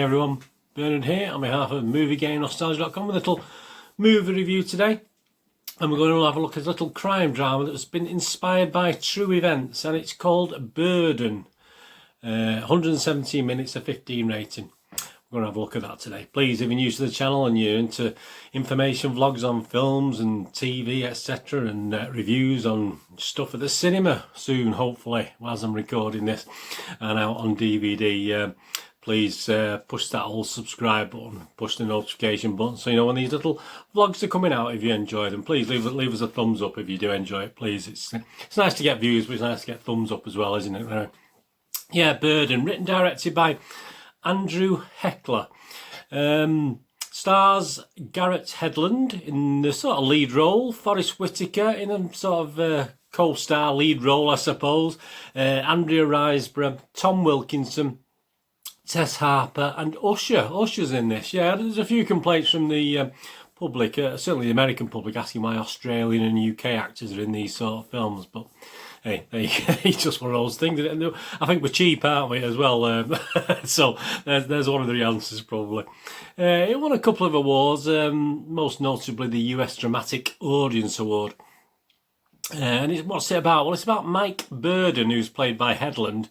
everyone, Bernard here on behalf of MovieGameNostalgia.com with a little movie review today. And we're going to have a look at a little crime drama that's been inspired by true events, and it's called BYRNE. 117 minutes, a 15 rating. We're going to have a look at that today. Please, if you're new to the channel and you're into information vlogs on films and TV, etc., and reviews on stuff at the cinema soon, hopefully, as I'm recording this, and out on DVD, please push that old subscribe button, push the notification button, so you know when these little vlogs are coming out. If you enjoy them, please leave us a thumbs up if you do enjoy it. Please, it's nice to get views, but it's nice to get thumbs up as well, isn't it? Yeah, BYRNE, written directed by Andrew Heckler. Stars Garrett Hedlund in the sort of lead role, Forest Whitaker in a sort of co-star lead role, I suppose, Andrea Riseborough, Tom Wilkinson, Tess Harper, and Usher. Usher's in this. Yeah, there's a few complaints from the public, certainly the American public, asking why Australian and UK actors are in these sort of films, but hey, it's just one of those things. I think we're cheap, aren't we, as well? So there's one of the answers, probably. It won a couple of awards, most notably the US Dramatic Audience Award. And what's it about? Well, it's about Mike BYRNE, who's played by Hedlund,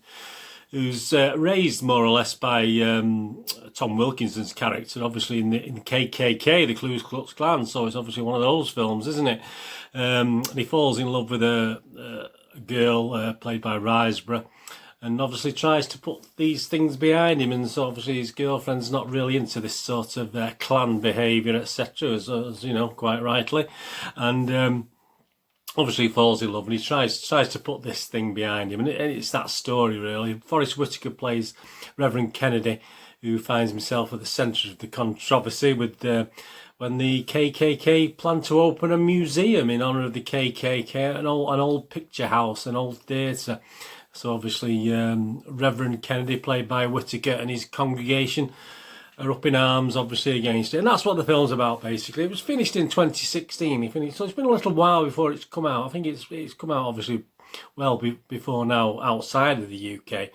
who's raised more or less by Tom Wilkinson's character, obviously in the KKK, the Ku Klux Klan. So it's obviously one of those films, isn't it? And he falls in love with a girl played by Riseborough, and obviously tries to put these things behind him. And so obviously his girlfriend's not really into this sort of clan behaviour, etc., as you know, quite rightly. And obviously he falls in love, and he tries to put this thing behind him, and it's that story really. Forest Whitaker plays Reverend Kennedy, who finds himself at the centre of the controversy with when the KKK plan to open a museum in honour of the KKK, an old picture house, an old theatre. So obviously Reverend Kennedy, played by Whitaker, and his congregation are up in arms, obviously, against it. And that's what the film's about, basically. It was finished in 2016. So it's been a little while before it's come out. I think it's come out, obviously, well before now, outside of the UK.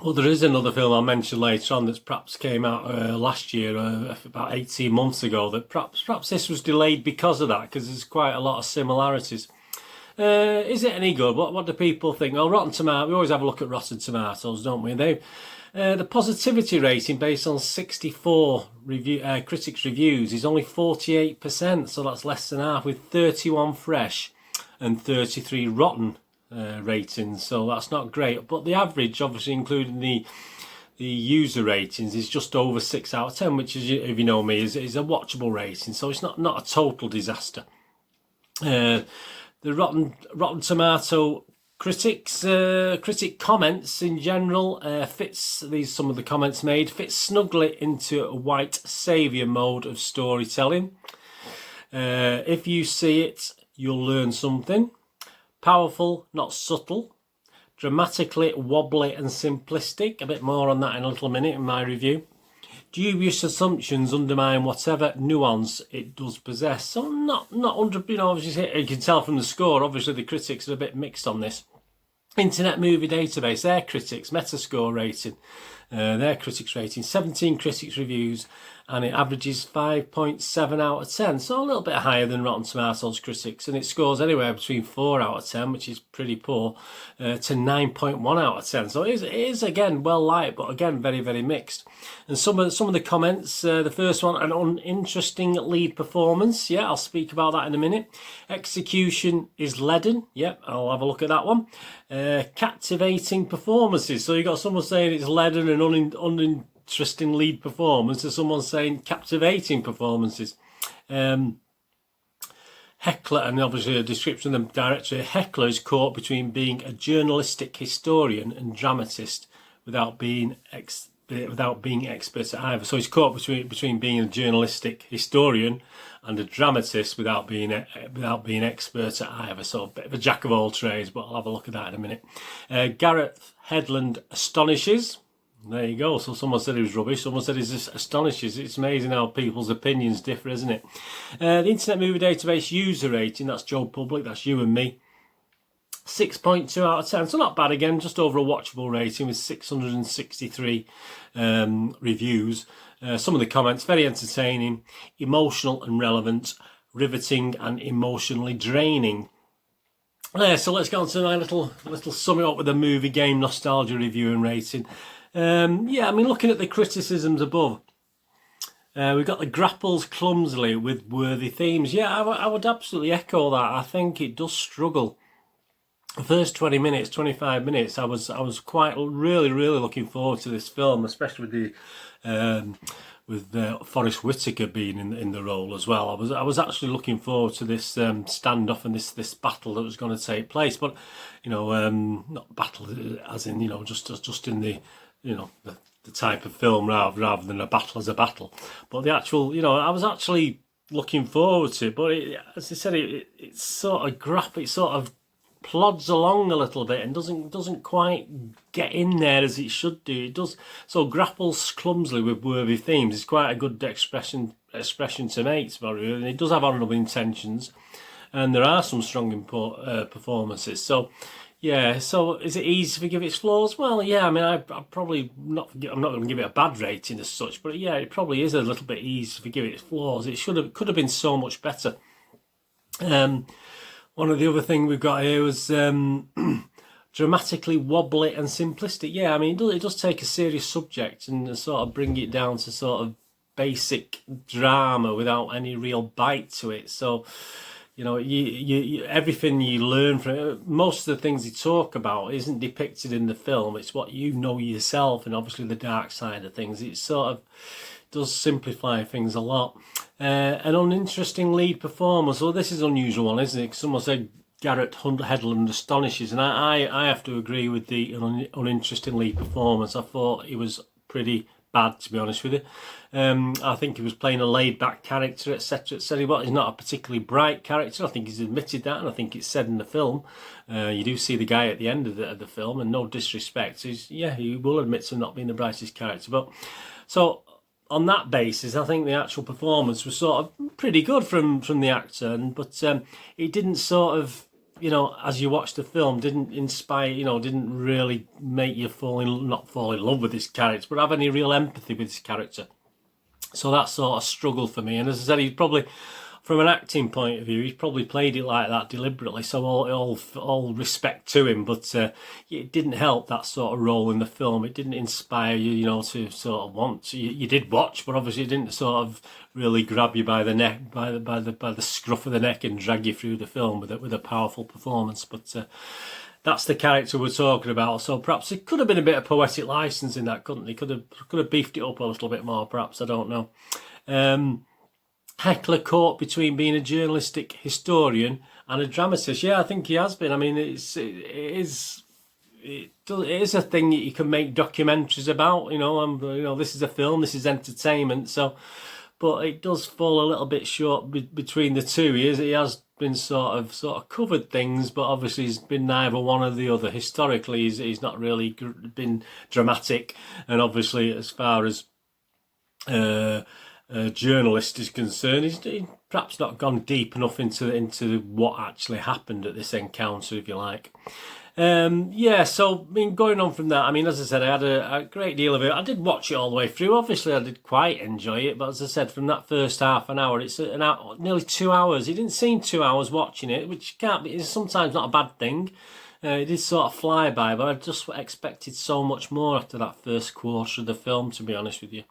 Well, there is another film I'll mention later on that's perhaps came out last year, about 18 months ago, that perhaps this was delayed because of that, because there's quite a lot of similarities. Is it any good? What do people think? Well, Rotten Tomatoes, we always have a look at Rotten Tomatoes, don't we? The positivity rating based on 64 critics' reviews is only 48%, so that's less than half, with 31 fresh and 33 rotten ratings, so that's not great. But the average, obviously including the user ratings, is just over 6 out of 10, which is, if you know me, is a watchable rating, so it's not a total disaster. The Rotten Tomato critics, critic comments in general, some of the comments made fit snugly into a white saviour mode of storytelling. If you see it, you'll learn something. Powerful, not subtle. Dramatically wobbly and simplistic. A bit more on that in a little minute in my review. Dubious assumptions undermine whatever nuance it does possess. So not under, you know, obviously you can tell from the score, obviously the critics are a bit mixed on this. Internet Movie Database, their critics, Metascore rating, their critics rating, 17 critics reviews, and it averages 5.7 out of 10, so a little bit higher than Rotten Tomatoes critics, and it scores anywhere between 4 out of 10, which is pretty poor, to 9.1 out of 10. So it is again well liked, but again very, very mixed. And some of the comments, the first one, an uninteresting lead performance. Yeah, I'll speak about that in a minute. Execution is leaden. Yeah, I'll have a look at that one. Captivating performances. So you got someone saying it's leaden and uninteresting lead performance, to someone saying captivating performances. Heckler, and obviously a description of the director, Heckler is caught between being a journalistic historian and dramatist without being expert at either. So he's caught between being a journalistic historian and a dramatist without being expert at either. So a bit of a jack of all trades, but I'll have a look at that in a minute. Gareth Hedlund astonishes. There you go. So someone said he was rubbish. Someone said he's astonishes. It's amazing how people's opinions differ, isn't it? The Internet Movie Database user rating, that's Joe Public, that's you and me, 6.2 out of 10. So not bad again, just over a watchable rating with 663 reviews. Some of the comments, very entertaining, emotional and relevant, riveting and emotionally draining. So let's get on to my little sum it up with a movie game nostalgia review and rating. Yeah, I mean, looking at the criticisms above, we've got the grapples clumsily with worthy themes. Yeah, I would absolutely echo that. I think it does struggle. The first 20 minutes, 25 minutes, I was quite really looking forward to this film, especially with Forest Whitaker being in the role as well. I was actually looking forward to this standoff and this battle that was going to take place. But you know, not battle as in, you know, just in the, you know, the type of film rather than a battle as a battle. But the actual, you know, I was actually looking forward to it. But as I said, it sort of plods along a little bit and doesn't quite get in there as it should do. It does, so grapples clumsily with worthy themes is quite a good expression to make, and it does have honourable intentions, and there are some strong performances. So yeah, so is it easy to forgive its flaws? Well, yeah, I mean, I'm not going to give it a bad rating as such, but yeah, it probably is a little bit easy to forgive its flaws. It could have been so much better. One of the other things we've got here was dramatically wobbly and simplistic. Yeah, I mean, it does take a serious subject and sort of bring it down to sort of basic drama without any real bite to it. So, you know, you everything you learn from it, most of the things you talk about isn't depicted in the film. It's what you know yourself, and obviously the dark side of things. It sort of does simplify things a lot. An uninteresting lead performance. Well, this is an unusual one, isn't it? Someone said Garrett Hedlund astonishes, and I have to agree with the uninteresting lead performance. I thought he was pretty bad, to be honest with you. I think he was playing a laid-back character, etc., etc. But he's not a particularly bright character. I think he's admitted that, and I think it's said in the film. You do see the guy at the end of the film, and no disrespect, he will admit to not being the brightest character. But so, on that basis, I think the actual performance was sort of pretty good from the actor, but it didn't sort of, you know, as you watch the film, didn't inspire, you know, didn't really make you not fall in love with this character, but have any real empathy with this character. So that sort of struggled for me. And as I said, he's probably, from an acting point of view, he's probably played it like that deliberately. So all respect to him, but it didn't help, that sort of role in the film. It didn't inspire you, you know, to sort of want to. You did watch, but obviously it didn't sort of really grab you by the neck, by the scruff of the neck, and drag you through the film with a powerful performance. But that's the character we're talking about. So perhaps it could have been a bit of poetic license in that, couldn't it? Could have beefed it up a little bit more, perhaps. I don't know. Heckler caught between being a journalistic historian and a dramatist. Yeah, I think he has been. I mean, it is a thing that you can make documentaries about. You know, this is a film, this is entertainment. So, but it does fall a little bit short between the two. He has been sort of covered things, but obviously he's been neither one or the other. Historically, he's not really been dramatic, and obviously as far as journalist is concerned, he's perhaps not gone deep enough into what actually happened at this encounter, if you like. Yeah, so I mean, going on from that, I mean, as I said, I had a great deal of it. I did watch it all the way through. Obviously, I did quite enjoy it, but as I said, from that first half an hour, it's nearly 2 hours. It didn't seem 2 hours watching it, which can't be. It's sometimes not a bad thing. It did sort of fly by, but I just expected so much more after that first quarter of the film, to be honest with you.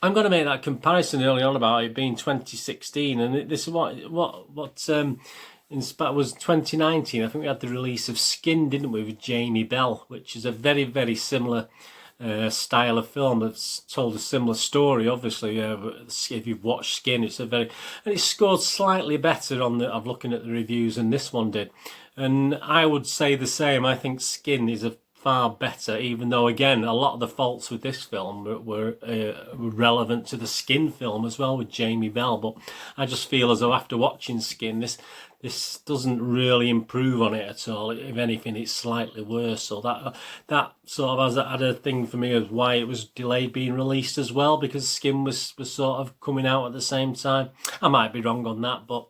I'm going to make that comparison early on about it being 2016, and this is what was 2019. I think we had the release of Skin, didn't we, with Jamie Bell, which is a very, very similar style of film that's told a similar story. Obviously, if you've watched Skin, and it scored slightly better on I'm looking at the reviews than this one did, and I would say the same. I think Skin is a far better, even though again a lot of the faults with this film were relevant to the Skin film as well with Jamie Bell. But I just feel as though after watching Skin, this doesn't really improve on it at all. If anything, it's slightly worse. So that sort of had a thing for me of why it was delayed being released as well, because Skin was sort of coming out at the same time. I might be wrong on that, but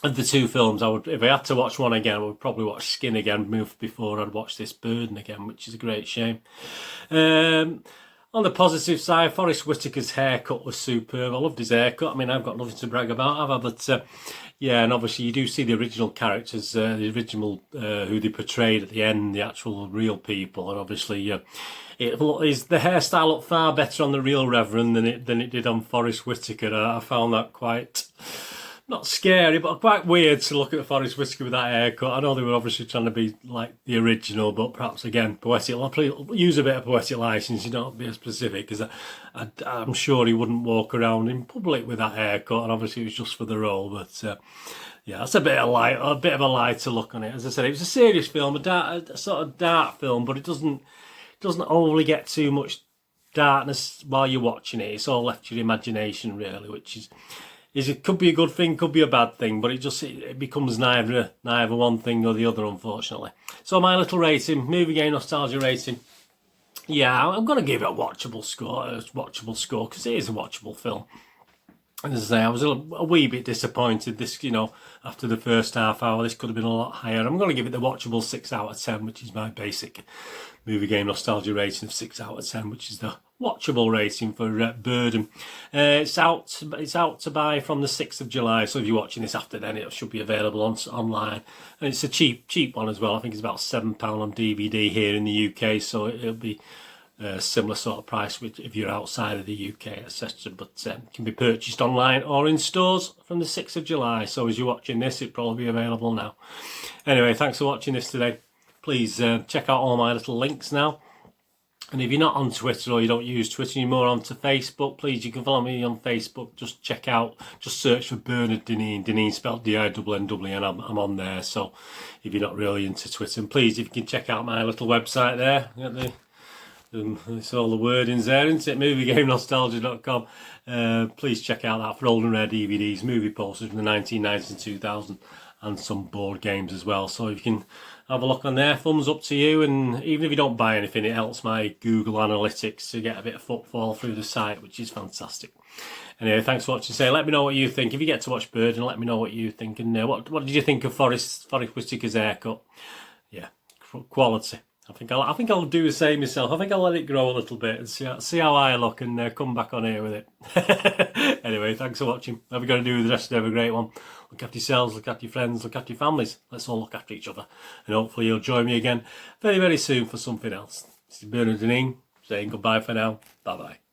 of the two films, I would, if I had to watch one again, I would probably watch Skin again before I'd watch this BYRNE again, which is a great shame. On the positive side, Forest Whitaker's haircut was superb. I loved his haircut. I mean, I've got nothing to brag about, have I? But yeah, and obviously you do see the original characters, the original who they portrayed at the end, the actual real people, and obviously the hairstyle looked far better on the real Reverend than it did on Forest Whitaker. I found that quite, not scary, but quite weird to look at Forest Whitaker with that haircut. I know they were obviously trying to be like the original, but perhaps again, poetic. I'll use a bit of poetic license, you don't be specific, because I'm sure he wouldn't walk around in public with that haircut, and obviously it was just for the role. But yeah, that's a bit of a lighter look on it. As I said, it was a serious film, a sort of dark film, but it doesn't overly get too much darkness while you're watching it. It's all left to your imagination, really, which is it could be a good thing, could be a bad thing, but it becomes neither one thing or the other, unfortunately. So my little rating, movie game nostalgia rating, yeah, I'm going to give it a watchable score, because it is a watchable film. And as I say, I was a wee bit disappointed this, after the first half hour, this could have been a lot higher. I'm going to give it the watchable 6 out of 10, which is my basic movie game nostalgia rating of 6 out of 10, which is the watchable rating for BYRNE. It's out to buy from the 6th of July, so if you're watching this after then, it should be available online. And it's a cheap one as well. I think it's about £7 on DVD here in the UK, so it'll be a similar sort of price if you're outside of the UK, etc. But it can be purchased online or in stores from the 6th of July. So as you're watching this, it'll probably be available now. Anyway, thanks for watching this today. Please check out all my little links now. And if you're not on Twitter or you don't use Twitter, you're more onto Facebook, please, you can follow me on Facebook. Just search for Bernard Deneen, Deneen spelled D-I-N-N, and I'm on there. So if you're not really into Twitter, and please, if you can check out my little website there, it's all the wordings there, isn't it? MovieGameNostalgia.com. Please check out that for old and rare DVDs, movie posters from the 1990s and 2000, and some board games as well. So if you can have a look on there, thumbs up to you. And even if you don't buy anything, it helps my Google Analytics to get a bit of footfall through the site, which is fantastic. Anyway, thanks for watching. Let me know what you think. If you get to watch BYRNE, let me know what you think. And what did you think of Forest Whitaker's haircut? Yeah, quality. I think I'll do the same myself. I think I'll let it grow a little bit and see how I look, and come back on here with it. Anyway, thanks for watching. Have you got to do with the rest of have a great one. Look after yourselves, look after your friends, look after your families. Let's all look after each other. And hopefully you'll join me again very, very soon for something else. This is Bernard Deneen saying goodbye for now. Bye-bye.